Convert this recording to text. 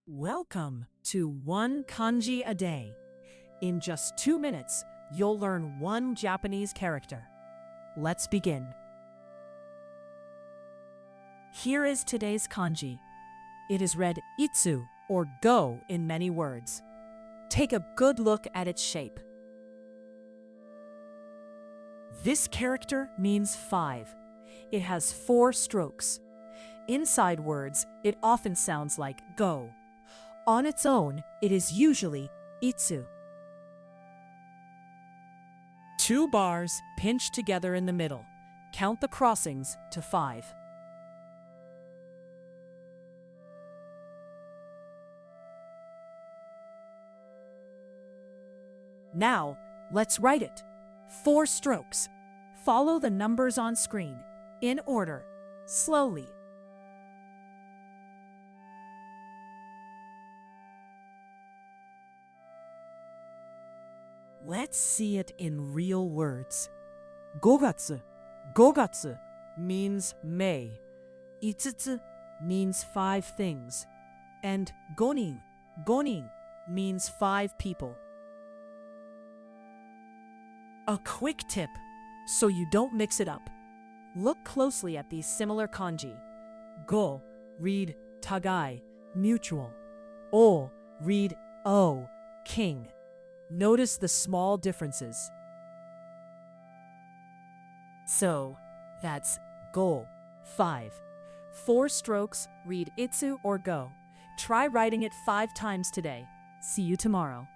Welcome to One Kanji a Day. In just 2 minutes, you'll learn one Japanese character. Let's begin. Here is today's kanji. It is read itsu or go in many words. Take a good look at its shape. This character means 5. It has 4 strokes. Inside words, it often sounds like go. On its own, it is usually itsu. 2 bars pinched together in the middle. Count the crossings to 5. Now, let's write it. 4 strokes. Follow the numbers on screen, in order, slowly. Let's see it in real words. Gogatsu, gogatsu means May. Itsutsu means 5 things. And gonin, gonin means 5 people. A quick tip, so you don't mix it up. Look closely at these similar kanji. Go, read tagai, mutual. O, read o, king. Notice the small differences. So, that's go, 5. 4 strokes, read itsu or go. Try writing it 5 times today. See you tomorrow.